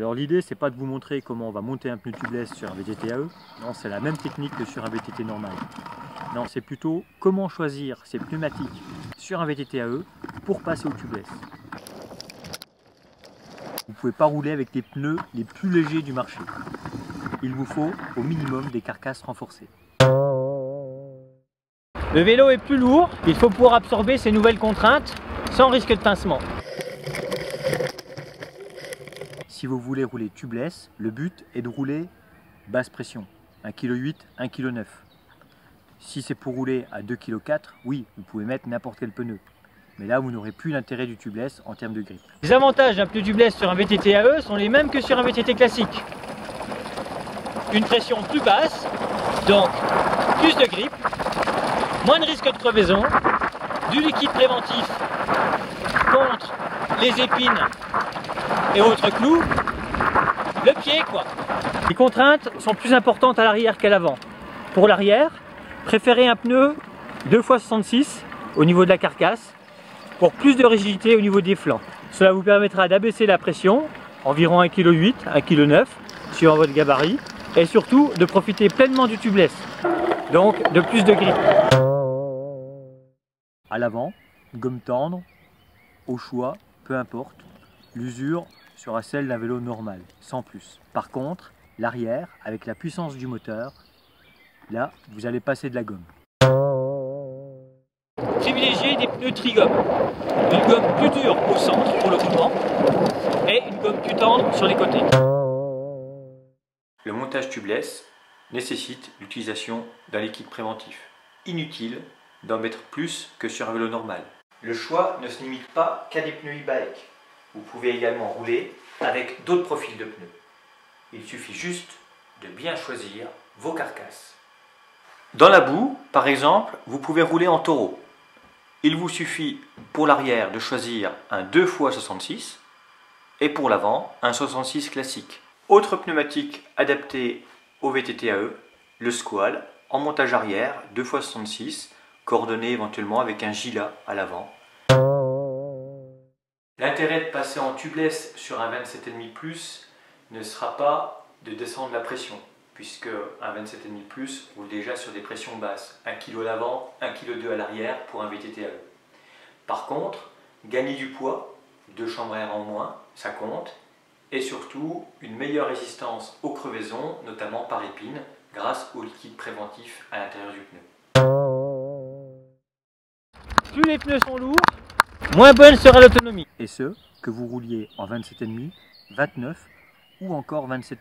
Alors l'idée, c'est pas de vous montrer comment on va monter un pneu tubeless sur un VTT AE. Non, c'est la même technique que sur un VTT normal. Non, c'est plutôt comment choisir ces pneumatiques sur un VTT AE pour passer au tubeless. Vous ne pouvez pas rouler avec les pneus les plus légers du marché. Il vous faut au minimum des carcasses renforcées. Le vélo est plus lourd, il faut pouvoir absorber ces nouvelles contraintes sans risque de pincement. Si vous voulez rouler tubeless, le but est de rouler basse pression, 1,8 kg, 1,9 kg. Si c'est pour rouler à 2,4 kg, oui, vous pouvez mettre n'importe quel pneu. Mais là, vous n'aurez plus l'intérêt du tubeless en termes de grip. Les avantages d'un pneu tubeless sur un VTT AE sont les mêmes que sur un VTT classique. Une pression plus basse, donc plus de grip, moins de risque de crevaison, du liquide préventif contre les épines et autres clous, le pied quoi. Les contraintes sont plus importantes à l'arrière qu'à l'avant. Pour l'arrière, préférez un pneu 2x66 au niveau de la carcasse pour plus de rigidité au niveau des flancs. Cela vous permettra d'abaisser la pression, environ 1,8 kg, 1,9 kg suivant votre gabarit, et surtout de profiter pleinement du tubeless, donc de plus de grip. À l'avant, gomme tendre, au choix, peu importe, l'usure sera celle d'un vélo normal, sans plus. Par contre, l'arrière, avec la puissance du moteur, là, vous allez passer de la gomme. Privilégiez des pneus trigomme. Une gomme plus dure au centre pour le roulement et une gomme plus tendre sur les côtés. Le montage tubeless nécessite l'utilisation d'un liquide préventif. Inutile d'en mettre plus que sur un vélo normal. Le choix ne se limite pas qu'à des pneus e-bike. Vous pouvez également rouler avec d'autres profils de pneus. Il suffit juste de bien choisir vos carcasses. Dans la boue, par exemple, vous pouvez rouler en taureau. Il vous suffit pour l'arrière de choisir un 2x66 et pour l'avant un 66 classique. Autre pneumatique adapté au VTT AE, le Squall en montage arrière 2x66, coordonné éventuellement avec un Gila à l'avant. L'intérêt de passer en tubeless sur un 27,5+ ne sera pas de descendre la pression, puisque un 27,5+ roule déjà sur des pressions basses, 1 kg à l'avant, 1,2 kg à l'arrière pour un VTT AE. Par contre, gagner du poids, 2 chambres à air en moins, ça compte, et surtout une meilleure résistance aux crevaisons, notamment par épines, grâce au liquide préventif à l'intérieur du pneu. Plus les pneus sont lourds, moins bonne sera l'autonomie. Et ce, que vous rouliez en 27,5, 29 ou encore 27+.